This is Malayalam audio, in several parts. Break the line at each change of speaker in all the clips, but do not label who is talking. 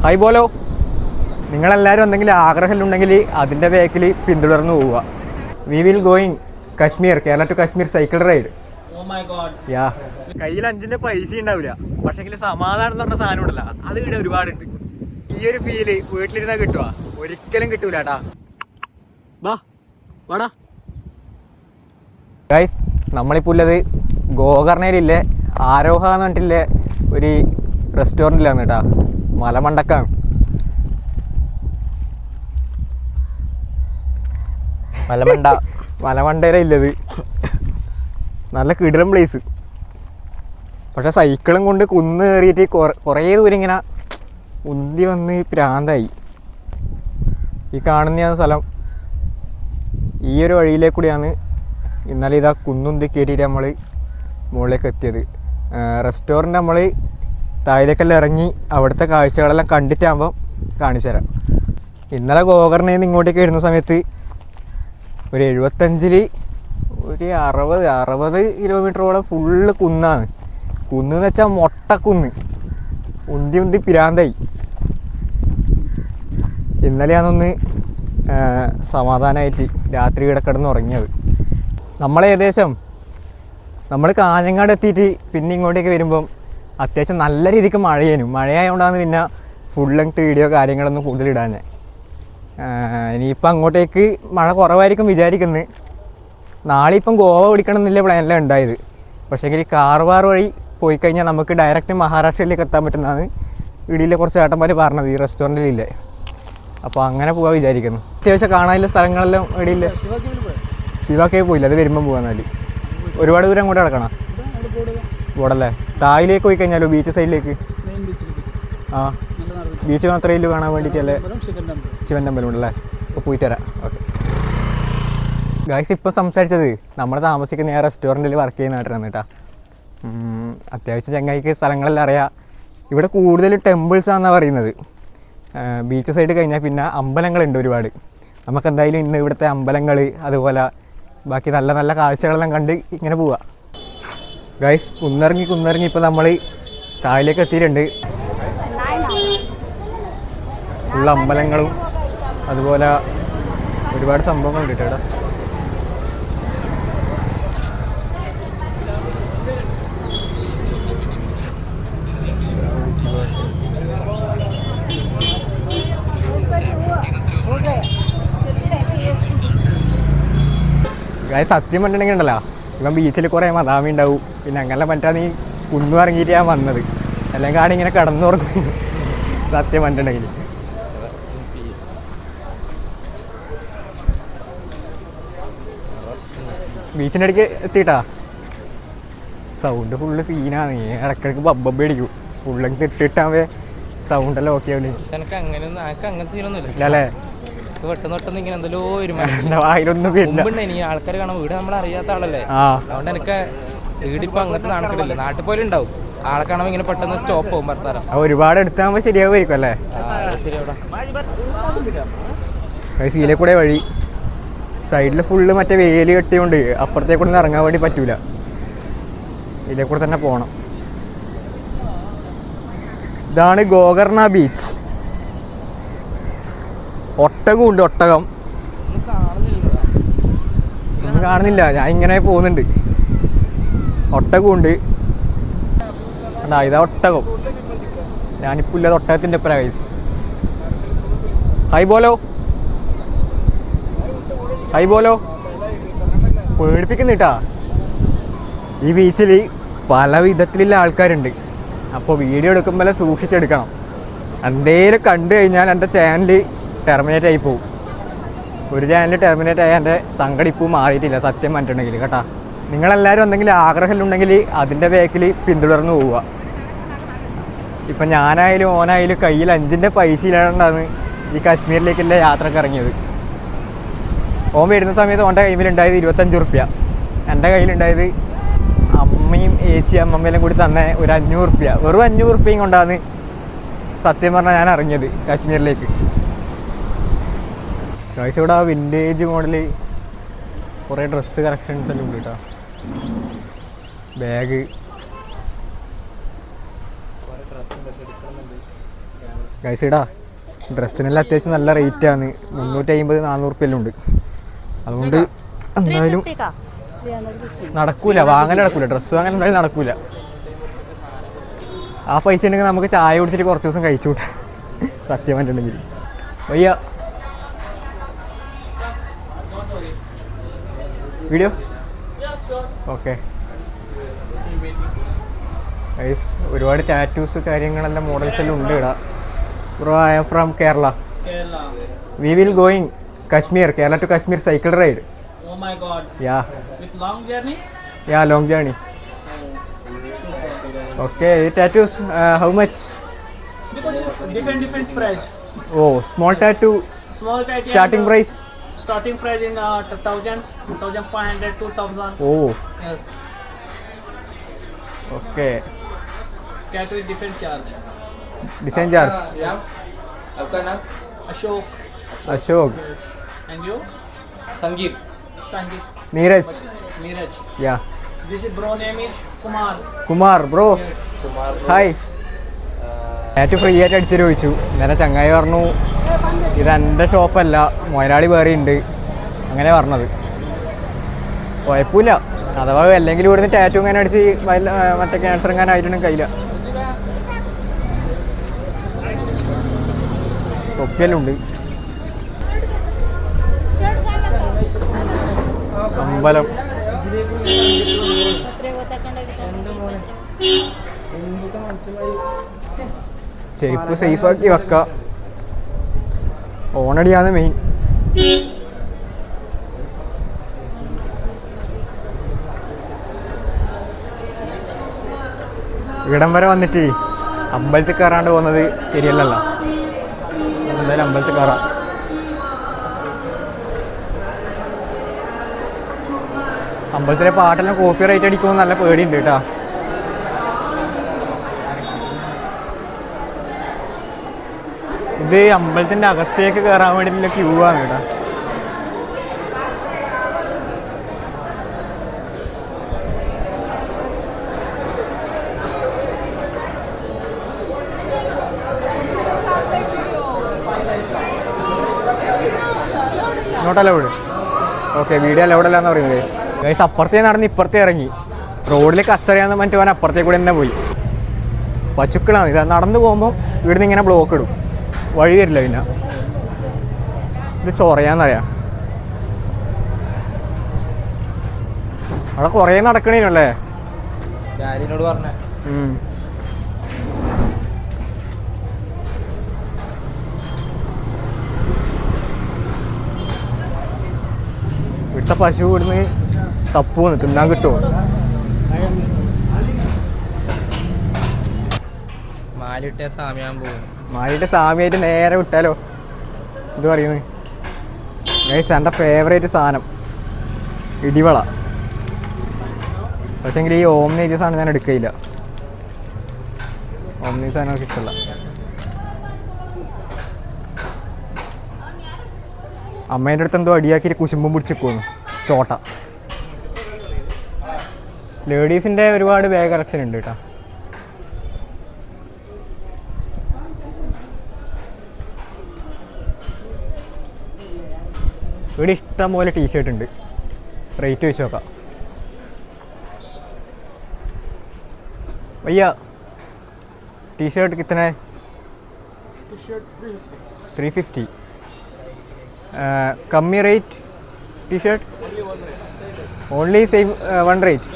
ഹായ് ബോലോ. നിങ്ങളെല്ലാവരും എന്തെങ്കിലും ആഗ്രഹമുണ്ടെങ്കിൽ അതിൻ്റെ ബാക്കിൽ പിന്തുടർന്ന് പോവുക. We will going Kashmir, Kerala to Kashmir cycle ride. Yeah, കയ്യിൽ 5 പൈസ ഉണ്ടാവില്ല, പക്ഷെങ്കിൽ സമാധാനം എന്ന് പറഞ്ഞ സാധനം ഉണ്ടല്ല, അത് ഇവിടെ ഒരുപാടുണ്ട്. ഈ ഒരു ഫീല് വീട്ടിലിരുന്നാൽ കിട്ടുക, ഒരിക്കലും കിട്ടൂല കേട്ടാ. വാടാ ഗൈസ്, നമ്മളിപ്പോൾ ഉള്ളത് ഗോകർണയിലില്ലേ ആരോഹ എന്ന് പറഞ്ഞിട്ടില്ലേ ഒരു റെസ്റ്റോറൻറ്റിലാണ് കേട്ടാ. മലമണ്ടക്കാണ്. മലമണ്ടയിലുള്ളത് നല്ല കിടിലം പ്ലേസ്. പക്ഷെ സൈക്കിളും കൊണ്ട് കുന്ന് കയറിയിട്ട് കുറേ ദൂരം ഇങ്ങനെ ഉന്തി വന്ന് പ്രാന്തായി. ഈ കാണുന്ന സ്ഥലം ഈ ഒരു വഴിയിലേക്ക് കൂടിയാണ് ഇന്നലെ ഇതാ കുന്നുന്തി കയറ്റിയിട്ട് നമ്മൾ മുകളിലേക്ക് എത്തിയത്. റെസ്റ്റോറൻറ്റ് നമ്മൾ താഴേക്കെല്ലാം ഇറങ്ങി അവിടുത്തെ കാഴ്ചകളെല്ലാം കണ്ടിട്ടാകുമ്പം കാണിച്ചു തരാം. ഇന്നലെ ഗോകർണയിൽ നിന്ന് ഇങ്ങോട്ടേക്ക് വരുന്ന സമയത്ത് ഒരു 75 ഒരു 60 കിലോമീറ്ററോളം ഫുള്ള് കുന്നാണ്. കുന്നെന്ന് വെച്ചാൽ മൊട്ടക്കുന്ന്, ഉന്തി പിരാന്തായി. ഇന്നലെയാണൊന്ന് സമാധാനമായിട്ട് രാത്രി കിടക്കിടന്ന് ഉറങ്ങിയത്. നമ്മൾ കാഞ്ഞങ്ങാട് എത്തിയിട്ട് പിന്നെ ഇങ്ങോട്ടേക്ക് വരുമ്പം അത്യാവശ്യം നല്ല രീതിക്ക് മഴയായതുകൊണ്ടാണ് പിന്നെ ഫുൾ ലെങ്ത് വീഡിയോ കാര്യങ്ങളൊന്നും കൂടുതൽ ഇടാൻ. ഇനിയിപ്പം അങ്ങോട്ടേക്ക് മഴ കുറവായിരിക്കും വിചാരിക്കുന്നത്. നാളെ ഇപ്പം ഗോവ പിടിക്കണം എന്നില്ല പ്ലാനിലാണ് ഉണ്ടായത്. പക്ഷേ കാർവാർ വഴി പോയി കഴിഞ്ഞാൽ നമുക്ക് ഡയറക്റ്റ് മഹാരാഷ്ട്രയിലേക്ക് എത്താൻ പറ്റുന്നതാണ് ഇടിയിലെ കുറച്ച് ചേട്ടന്മാർ പറഞ്ഞത് ഈ റെസ്റ്റോറൻറ്റിലില്ലേ. അപ്പോൾ അങ്ങനെ പോകാൻ വിചാരിക്കുന്നു. അത്യാവശ്യം കാണാനുള്ള സ്ഥലങ്ങളെല്ലാം ഇടിയില്ല. ശിവ കേവ് പോയില്ല, അത് വരുമ്പം പോകാന്നാൽ. ഒരുപാട് ദൂരം അങ്ങോട്ട് കിടക്കണം ബോർഡല്ലേ. തായിലേക്ക് പോയി കഴിഞ്ഞാലോ, ബീച്ച് സൈഡിലേക്ക്. ആ, ബീച്ച് മാത്രമേ ഇല്ലു കാണാൻ വേണ്ടിയിട്ടല്ലേ. ശിവൻ ടെമ്പിൾ ഉണ്ടല്ലേ, അപ്പോൾ പോയിട്ട് തരാം. ഓക്കെ ഗായ്സ്, ഇപ്പം സംസാരിച്ചത് നമ്മൾ താമസിക്കുന്ന ആ റെസ്റ്റോറൻറ്റിൽ വർക്ക് ചെയ്യുന്ന നാട്ടിലാണ് കേട്ടോ. അത്യാവശ്യം ചങ്ങായിക്ക് സ്ഥലങ്ങളെല്ലാം അറിയാം. ഇവിടെ കൂടുതൽ ടെമ്പിൾസാണെന്നാണ് പറയുന്നത്. ബീച്ച് സൈഡ് കഴിഞ്ഞാൽ പിന്നെ അമ്പലങ്ങളുണ്ട് ഒരുപാട്. നമുക്കെന്തായാലും ഇന്ന് ഇവിടുത്തെ അമ്പലങ്ങൾ അതുപോലെ ബാക്കി നല്ല നല്ല കാഴ്ചകളെല്ലാം കണ്ട് ഇങ്ങനെ പോവാം. ഗൈസ്, കുന്നിറങ്ങി ഇപ്പോൾ നമ്മൾ താഴേക്ക് എത്തിയിട്ടുണ്ട്. ഉള്ള അമ്പലങ്ങളും അതുപോലെ ഒരുപാട് സംഭവങ്ങളുണ്ട് കേട്ടോ. സത്യം പറഞ്ഞിട്ടുണ്ടെങ്കിൽ ഉണ്ടല്ലോ, ഇപ്പം ബീച്ചിൽ കുറേ മദാമി ഉണ്ടാവും. പിന്നെ അങ്ങനെ പറ്റാൻ നീ കുന്നു ഇറങ്ങിയിട്ട് ഞാൻ വന്നത്, എല്ലാം കാണി ഇങ്ങനെ കിടന്നുറങ്ങും. സത്യം പറഞ്ഞിട്ടുണ്ടെങ്കിൽ ബീച്ചിൻ്റെ അടുക്ക് എത്തിയിട്ടാ. സൗണ്ട് ഫുള്ള് സീനാണ്. ഇടയ്ക്കിടയ്ക്ക് ബബ്ബ അടിക്കും. ഫുള്ളൊക്കെ ഇട്ടിട്ടാവേ സൗണ്ടെല്ലാം ഓക്കെ ആവില്ലേ. അല്ലേ വായിലൊന്നും
ആൾക്കാർ കാണാൻ വീട് നമ്മൾ അറിയാത്ത ആളല്ലേ, അതുകൊണ്ട് എനിക്ക് വീടിപ്പോ അങ്ങനത്തെ നാണക്കിടില്ല. നാട്ടിൽ പോലും ഉണ്ടാവും ആളെ കാണാൻ ഇങ്ങനെ പെട്ടെന്ന് സ്റ്റോപ്പ് പോകും ഭർത്താരം.
ഒരുപാട് എടുത്താകുമ്പോൾ ശരിയാവുമായിരിക്കും അല്ലേ. സീലെ കൂടെ വഴി സൈഡിൽ ഫുള്ള് മറ്റേ വേലി കെട്ടിയോണ്ട് അപ്പുറത്തേക്കൂടെ ഇറങ്ങാൻ വേണ്ടി പറ്റൂല. ഇതിലെ കൂടെ തന്നെ പോകണം. ഇതാണ് ഗോകർണ ബീച്ച്. ഒട്ടകമുണ്ട്, ഒട്ടകം ഒന്നും കാണുന്നില്ല, ഞാൻ ഇങ്ങനെ പോകുന്നുണ്ട്. ഒട്ടകമുണ്ട്, ഇതാ ഒട്ടകം. ഞാനിപ്പോൾ ഇല്ലാതെ ഒട്ടകത്തിൻ്റെ ഒപ്പം ഗൈസ്. ഹായ് ബോലോ. പേടിപ്പിക്കുന്നു കേട്ടാ. ഈ ബീച്ചിൽ പല വിധത്തിലുള്ള ആൾക്കാരുണ്ട്. അപ്പോൾ വീഡിയോ എടുക്കുമ്പോൾ സൂക്ഷിച്ചെടുക്കണം. എന്തേലും കണ്ടു കഴിഞ്ഞാൽ എൻ്റെ ചാനൽ ടെർമിനേറ്റ് ആയി പോകും. ഒരു ചാനൽ ടെർമിനേറ്റ് ആയാൽ എൻ്റെ സങ്കടം ഇപ്പോൾ മാറിയിട്ടില്ല സത്യം പറഞ്ഞിട്ടുണ്ടെങ്കിൽ കേട്ടോ. നിങ്ങളെല്ലാവരും എന്തെങ്കിലും ആഗ്രഹമുണ്ടെങ്കിൽ അതിൻ്റെ ബാക്കിൽ പിന്തുടർന്ന് പോവുക. ഇപ്പം ഞാനായാലും ഓനായാലും കയ്യിൽ 5 പൈസ ഇല്ലാണ്ടാണ് ഈ കാശ്മീരിലേക്കുള്ള യാത്രക്ക് ഇറങ്ങിയത്. ഓൻ വരുന്ന സമയത്ത് ഓൻ്റെ കയ്യിലുണ്ടായത് 25 റുപ്യ. എൻ്റെ കയ്യിലുണ്ടായത് അമ്മയും അമ്മമ്മയെല്ലാം കൂടി തന്നെ ഒരു 500 റുപ്യ. വെറും 500 റുപ്യയും കൊണ്ടാണ് സത്യം പറഞ്ഞാൽ ഞാൻ ഇറങ്ങിയത് കാശ്മീരിലേക്ക്. ഗൈസ്, ഇവിടെ വിൻറ്റേജ് മോഡൽ കുറേ ഡ്രസ്സ് കളക്ഷൻസ് എല്ലാം ഉണ്ട് കേട്ടോ. ബാഗ് ഗൈസ് ഇടാ ഡ്രസ്സിനെല്ലാം അത്യാവശ്യം നല്ല റേറ്റാണ്. 350-400 ഉണ്ട്. അതുകൊണ്ട് എന്തായാലും നടക്കൂല, വാങ്ങൽ നടക്കൂല, ഡ്രസ്സ് വാങ്ങൽ എന്തായാലും നടക്കൂല. ആ പൈസ ഉണ്ടെങ്കിൽ നമുക്ക് ചായ കുടിച്ചിട്ട് കുറച്ച് ദിവസം കഴിച്ചു കൂട്ടാ സത്യം പറഞ്ഞിട്ടുണ്ടെങ്കിൽ. വയ്യ വീഡിയോ ഓക്കെ. ഗൈസ് ഒരുപാട് ടാറ്റൂസ് കാര്യങ്ങളെല്ലാം മോഡൽസ് എല്ലാം ഉണ്ട് ഇവിടെ. Bro I am from Kerala. We will going Kashmir, Kerala to Kashmir cycle ride.
Oh my god.
Yeah.
With long journey?
Yeah, long journey. Okay, tattoos, how much?
Because different price.
Oh, small tattoo,
Small tattoo.
starting price?
Starting price in 1000, 1500, 2000.
Oh,
Yes.
okay.
Tattoo is different charge.
Design charge.
Ashok.
Ashok.
And you?
Sangeet.
Sangeet.
Neeraj.
Neeraj.
Yeah.
This is bro name is Kumar.
Kumar, bro. Hi. Tattoo free ആയിട്ട് അടിച്ചിട്ട് ചോദിച്ചു. നേരെ ചങ്ങായി പറഞ്ഞു ഇത് എൻ്റെ ഷോപ്പല്ല, മൊയലാളി വേറെ ഉണ്ട്, അങ്ങനെ പറഞ്ഞത്. കുഴപ്പമില്ല, അഥവാ അല്ലെങ്കിൽ ഇവിടുന്ന് ടാറ്റു ഇങ്ങനെ അടിച്ച് മറ്റേ ക്യാൻസർ എങ്ങനെ ആയിട്ടുണ്ടെങ്കിൽ കയ്യില്ല. തൊപ്പിയെല്ലാം ഉണ്ട്. അമ്പലം. ചെരുപ്പ് സേഫാക്കി വെക്ക. ഓണടിയാണ് മെയിൻ. ഇവിടം വരെ വന്നിട്ട് അമ്പലത്തിൽ കയറാണ്ട് പോകുന്നത് ശരിയല്ലല്ലോ. എന്തായാലും അമ്പലത്തിൽ കയറാം. അമ്പലത്തിലെ പാട്ടെല്ലാം കോപ്പി റൈറ്റ് അടിക്കുമ്പോൾ നല്ല പേടിയുണ്ട് കേട്ടോ. ഇത് അമ്പലത്തിൻ്റെ അകത്തേക്ക് കയറാൻ വേണ്ടിയിട്ടുള്ള ക്യൂ ആണ് കേട്ടോ. ഇങ്ങോട്ടല്ല വീട്. ഓക്കെ, വീഡിയോ അല്ല ഇവിടെ അല്ലാന്ന് പറയുന്നത് ഗൈസ്. ഗൈസ് അപ്പുറത്തേ നടന്ന് ഇപ്പുറത്തേ ഇറങ്ങി. റോഡിൽ കച്ചറിയാന്ന് പറഞ്ഞിട്ട് പോകാൻ അപ്പുറത്തേ കൂടെ തന്നെ പോയി. പശുക്കളാണ് ഇത്. നടന്നു പോകുമ്പോൾ ഇവിടുന്ന് ഇങ്ങനെ ബ്ലോക്ക് ഇടും, വഴി തരില്ല. പിന്നെ ഇത് ചൊറയാന്നറിയാം. അവിടെ കുറേ നടക്കണേനല്ലേ
ഡാഡിനോട് പറഞ്ഞേ.
വിട്ട പശു ഇവിടുന്ന് തപ്പൂന്ന് തിന്നാൻ കിട്ടുമോ?
മാലിട്ട സാമ്യാൻ പോകും.
മാലിട്ട് സാമിയായിട്ട് നേരെ വിട്ടാലോ? ഇത് പറയുന്നത് ഗൈസ് എൻ്റെ ഫേവറേറ്റ് സാധനം ഇടിവള. പക്ഷേങ്കിൽ ഈ ഓംനി എഴുതിയ സാധനം ഞാൻ എടുക്കയില്ല. ഓംനി സാധനം എനിക്ക് ഇഷ്ടമല്ല. അമ്മേൻ്റെ അടുത്ത് എന്തോ അടിയാക്കിയിട്ട് കുശുമ്പും പിടിച്ചിരിക്കുന്നു ചോട്ട. ലേഡീസിൻ്റെ ഒരുപാട് ബാഗ് കളക്ഷൻ ഉണ്ട് കേട്ടോ. ഇവിടെ ഇഷ്ടം പോലെ ടീഷർട്ട് ഉണ്ട്. റേറ്റ് വെച്ച് നോക്കാം. भैया टी-शर्ट कितना है?
T-shirt
350. कमी rate T-shirt? Only same one rate.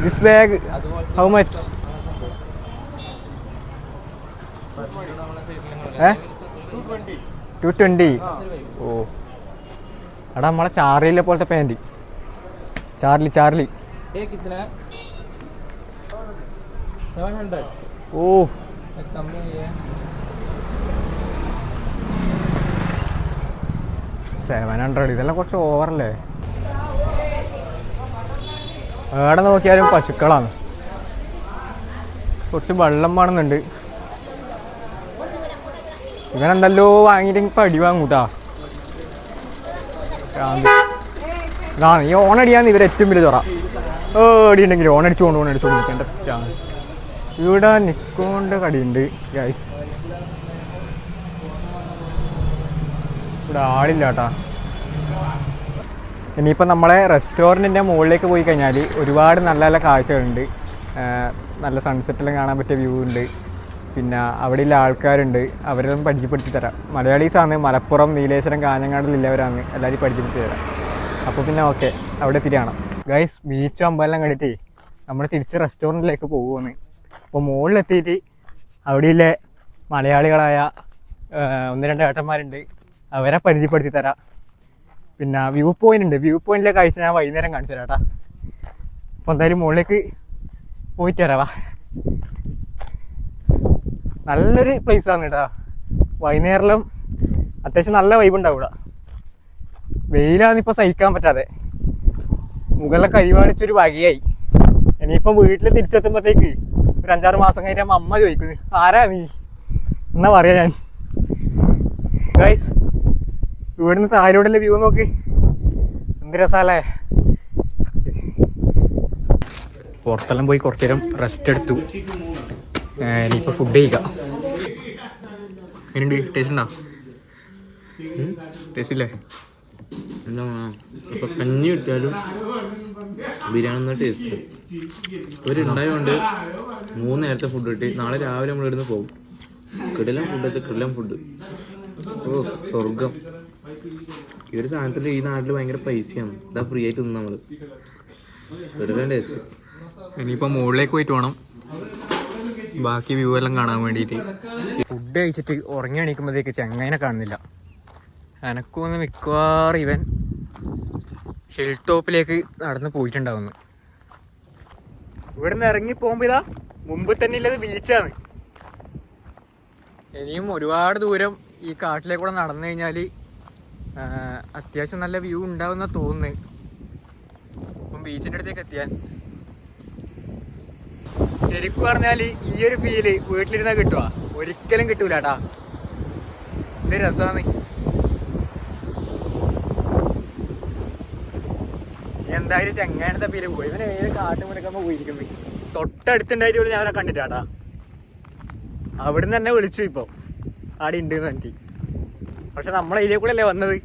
This bag how much? 220. ഓ എടാ നമ്മളെ ചാർലിയിലെ പോലത്തെ പാൻറ്. ചാർലി
कितना 700.
ഓ
कम नहीं है.
700. ഇതെല്ലാം കുറച്ച് ഓവറല്ലേ? എവിടെ നോക്കിയാലും പശുക്കളാണ്. കുറച്ച് വെള്ളം വേണമെന്നുണ്ട്. ഇവനെന്തല്ലോ വാങ്ങിയിട്ട് ഇപ്പം അടി വാങ്ങൂട്ടാ. ഈ ഓണടിയാന്ന് ഇവർ ഏറ്റവും വലിയ ചൊറ. അടിയുണ്ടെങ്കിൽ ഓണടിച്ചുകൊണ്ട് നിൽക്കേണ്ട. ഇവിടെ നിക്കോണിൻ്റെ കടിയുണ്ട് ഗൈസ്. ഇവിടെ ആളില്ല കേട്ടാ. ഇനിയിപ്പോൾ നമ്മളെ റെസ്റ്റോറൻറ്റിൻ്റെ മുകളിലേക്ക് പോയി കഴിഞ്ഞാൽ ഒരുപാട് നല്ല നല്ല കാഴ്ചകളുണ്ട്. നല്ല സൺസെറ്റെല്ലാം കാണാൻ പറ്റിയ വ്യൂ ഉണ്ട്. പിന്നെ അവിടെയുള്ള ആൾക്കാരുണ്ട്, അവരെല്ലാം പരിചയപ്പെടുത്തി തരാം. മലയാളീസാണ്, മലപ്പുറം, നീലേശ്വരം, കാഞ്ഞങ്ങാടിലുള്ളവരാണ്, എല്ലാവരും പരിചയപ്പെടുത്തി തരാം. അപ്പോൾ പിന്നെ ഓക്കെ, അവിടെ എത്തിയാണ് ഗൈസ്. ബീച്ചും അമ്പലം കണ്ടിട്ട് നമ്മൾ തിരിച്ച് റെസ്റ്റോറൻറ്റിലേക്ക് പോകുമെന്ന്. അപ്പോൾ മുകളിലെത്തിയിട്ട് അവിടെയുള്ള മലയാളികളായ 1-2 ഏട്ടന്മാരുണ്ട്, അവരെ പരിചയപ്പെടുത്തി തരാം. പിന്നെ വ്യൂ പോയിൻ്റ് ഉണ്ട്, വ്യൂ പോയിൻറ്റിലെ കാഴ്ച ഞാൻ വൈകുന്നേരം കാണിച്ചു തരാം കേട്ടോ. അപ്പോൾ എന്തായാലും മുകളിലേക്ക് പോയിട്ട് വരാവാ. നല്ലൊരു പ്ലേസാണ് കേട്ടോ. വൈകുന്നേരം അത്യാവശ്യം നല്ല വൈബ് ഉണ്ടാവും ഇവിടെ. വെയിലാണിപ്പോൾ സഹിക്കാൻ പറ്റാതെ, മുകളിലെ കൈവാണിച്ചൊരു വകയായി. ഇനിയിപ്പം വീട്ടിൽ തിരിച്ചെത്തുമ്പോഴത്തേക്ക് ഒരു 5-6 മാസം കഴിഞ്ഞാൽ അമ്മ ചോദിക്കുന്നു, ആരാ നീ എന്നാ പറയാ ഞാൻ. ഗൈസ്, ഇവിടുന്ന് താഴോട്ടുള്ള വ്യൂ നോക്ക്, എന്ത് രസാലേ. പുറത്തെല്ലാം പോയി കുറച്ചു നേരം റെസ്റ്റ് എടുത്തു. ഇനിയിപ്പോൾ ഫുഡ് കഴിക്കാം. എങ്ങനെയുണ്ട്? ടേസ്റ്റ് ഉണ്ടോ? ടേസ്റ്റ് ഇല്ലേ?
എന്താ ഇപ്പൊ കഞ്ഞി കിട്ടിയാലും ബിരിയാണി ടേസ്റ്റ് ഇവരുണ്ടായതുകൊണ്ട് 3 നേരത്തെ ഫുഡ് കിട്ടി. നാളെ രാവിലെ നമ്മൾ ഇവിടുന്ന് പോകും. കിടിലം ഫുഡ് വെച്ചാൽ കിടിലം ഫുഡ്. ഓ സ്വർഗം. ഈ ഒരു സാധനത്തിൽ ഈ നാട്ടിൽ ഭയങ്കര പൈസയാണ്. ഇതാ ഫ്രീ ആയിട്ട് തിന്നു നമ്മള്. കിടിലം ടേസ്റ്റ്.
ഇനിയിപ്പോൾ മുകളിലേക്ക് പോയിട്ട് വേണം ബാക്കി വ്യൂ എല്ലാം കാണാൻ വേണ്ടിയിട്ട്. ഫുഡ് കഴിച്ചിട്ട് ഉറങ്ങി എണീക്കുമ്പോഴത്തേക്ക് ചെങ്ങായിനെ കാണുന്നില്ല. എനക്കൊന്ന് മിക്കവാറും ഇവൻ ഹിൽ ടോപ്പിലേക്ക് നടന്ന് പോയിട്ടുണ്ടാവുന്നു. ഇവിടുന്ന് ഇറങ്ങി പോകുമ്പോൾ ഇതാ മുമ്പ് തന്നെ ഉള്ളത് ബീച്ചാണ്. ഇനിയും ഒരുപാട് ദൂരം ഈ കാട്ടിലേക്കൂടെ നടന്നു കഴിഞ്ഞാൽ അത്യാവശ്യം നല്ല വ്യൂ ഉണ്ടാവുന്ന തോന്നുന്നു. അപ്പം ബീച്ചിൻ്റെ അടുത്തേക്ക് എത്തിയാൽ ശരിക്കും പറഞ്ഞാൽ ഈ ഒരു ഫീല് വീട്ടിലിരുന്നാൽ കിട്ടുക, ഒരിക്കലും കിട്ടൂല കേട്ടാ. ഇത് രസമാണ്. എന്തായാലും ചെങ്ങാനത്തെ പേര് പോയി. ഇവനെ ഏത് കാട്ടുമുടക്കുമ്പോൾ പോയിരിക്കുന്നത്. തൊട്ടടുത്തുണ്ടായിട്ട് പോലും ഞാൻ അവനെ കണ്ടിട്ടാട്ടാ. അവിടുന്ന് തന്നെ വിളിച്ചു ഇപ്പോൾ ആടെ ഉണ്ട് എന്ന് എനിക്ക്. പക്ഷെ നമ്മളെ ഇതിലേ കൂടെ അല്ലേ വന്നത്.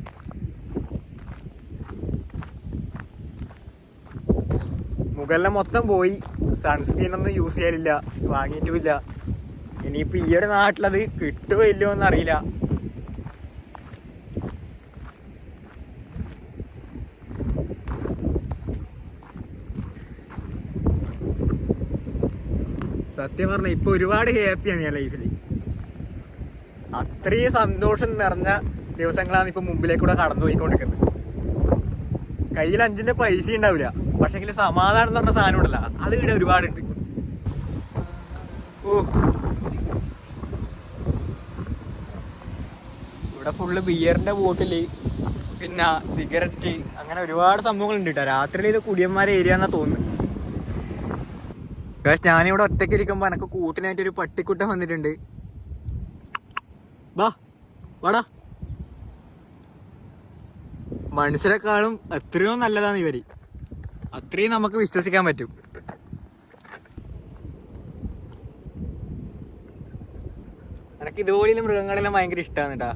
മുകളിലെ മൊത്തം പോയി. സൺസ്ക്രീനൊന്നും യൂസ് ചെയ്യാനില്ല, വാങ്ങിയിട്ടുമില്ല. ഇനിയിപ്പോൾ ഈ ഒരു നാട്ടിലത് കിട്ടുമോ ഇല്ലയോ എന്നറിയില്ല. സത്യം പറഞ്ഞാൽ ഇപ്പോൾ ഒരുപാട് ഹാപ്പിയാണ് ഞാൻ ലൈഫിൽ. അത്രയും സന്തോഷം നിറഞ്ഞ ദിവസങ്ങളാണ് ഇപ്പോൾ മുമ്പിലേക്കൂടെ കടന്നു പോയിക്കൊണ്ടിരിക്കുന്നത്. കയ്യിൽ 5 പൈസ ഉണ്ടാവില്ല, പക്ഷെങ്കിൽ സമാധാനം എന്ന് പറഞ്ഞ സാധനം ഉണ്ടല്ല, അത് ഇവിടെ ഒരുപാടുണ്ട്. ഓ, ഇവിടെ ഫുള്ള് ബിയറിൻ്റെ ബോട്ടിൽ, പിന്നെ സിഗരറ്റ്, അങ്ങനെ ഒരുപാട് സംഭവങ്ങളുണ്ട് കേട്ടോ. രാത്രിയിൽ ഇത് കുടിയന്മാരെ ഏരിയ എന്നാ തോന്നുന്നു. ഞാനിവിടെ ഒറ്റയ്ക്ക് ഇരിക്കുമ്പോൾ എനിക്ക് കൂട്ടിനായിട്ട് ഒരു പട്ടിക്കുട്ടൻ വന്നിട്ടുണ്ട്. വാ വാടാ. മനുഷ്യരെക്കാളും എത്രയോ നല്ലതാണ് ഇവര്. അത്രയും നമുക്ക് വിശ്വസിക്കാൻ പറ്റും. എനിക്ക് ഇതുപോലെയുള്ള മൃഗങ്ങളെല്ലാം ഭയങ്കര ഇഷ്ടമാണ് കേട്ടാ.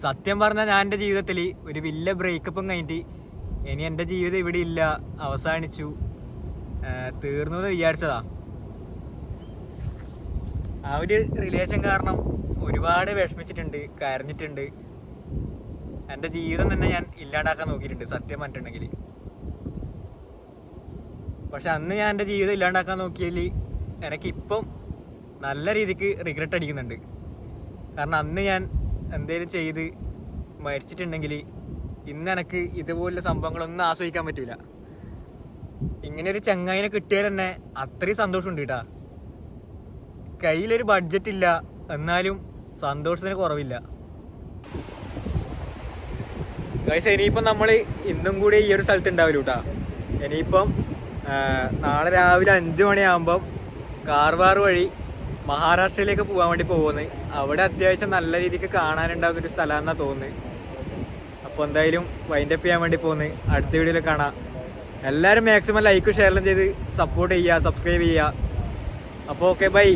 സത്യം പറഞ്ഞാൽ ഞാൻ എൻ്റെ ജീവിതത്തിൽ ഒരു വലിയ ബ്രേക്കപ്പും കഴിഞ്ഞിട്ട് ഇനി എൻ്റെ ജീവിതം ഇവിടെ ഇല്ല, അവസാനിച്ചു, തീർന്നു എന്ന് വിചാരിച്ചതാ. ആ ഒരു റിലേഷൻ കാരണം ഒരുപാട് വിഷമിച്ചിട്ടുണ്ട്, കരഞ്ഞിട്ടുണ്ട്. എൻ്റെ ജീവിതം തന്നെ ഞാൻ ഇല്ലാണ്ടാക്കാൻ നോക്കിയിട്ടുണ്ട് സത്യം പറഞ്ഞിട്ടുണ്ടെങ്കിൽ. പക്ഷെ അന്ന് ഞാൻ എൻ്റെ ജീവിതം ഇല്ലാണ്ടാക്കാൻ നോക്കിയതിൽ എനിക്കിപ്പം നല്ല രീതിക്ക് റിഗ്രറ്റ് അടിക്കുന്നുണ്ട്. കാരണം അന്ന് ഞാൻ എന്തെങ്കിലും ചെയ്ത് മരിച്ചിട്ടുണ്ടെങ്കിൽ ഇന്ന് എനിക്ക് ഇതുപോലുള്ള സംഭവങ്ങളൊന്നും ആസ്വദിക്കാൻ പറ്റില്ല. ഇങ്ങനെയൊരു ചങ്ങായിനെ കിട്ടിയാൽ തന്നെ അത്രയും സന്തോഷമുണ്ട് കേട്ടാ. കയ്യിലൊരു ബഡ്ജറ്റ് ഇല്ല, എന്നാലും സന്തോഷത്തിന് കുറവില്ല. ഗൈസ്, ഇനിയിപ്പം നമ്മൾ ഇന്നും കൂടി ഈ ഒരു സ്ഥലത്ത് ഉണ്ടാവില്ല കേട്ടാ. ഇനിയിപ്പം നാളെ രാവിലെ 5 മണിയാകുമ്പം കാർവാർ വഴി മഹാരാഷ്ട്രയിലേക്ക് പോകാൻ വേണ്ടി പോകുന്നത്. അവിടെ അത്യാവശ്യം നല്ല രീതിക്ക് കാണാനുണ്ടാകുന്ന ഒരു സ്ഥലമാണെന്നാണ് തോന്നുന്നത്. അപ്പോൾ എന്തായാലും വൈൻഡപ്പ് ചെയ്യാൻ വേണ്ടി പോകുന്നത്. അടുത്ത വീഡിയോയിൽ കാണാം. എല്ലാവരും മാക്സിമം ലൈക്കും ഷെയറും ചെയ്ത് സപ്പോർട്ട് ചെയ്യുക, സബ്സ്ക്രൈബ് ചെയ്യുക. അപ്പോൾ ഓക്കെ, ബൈ.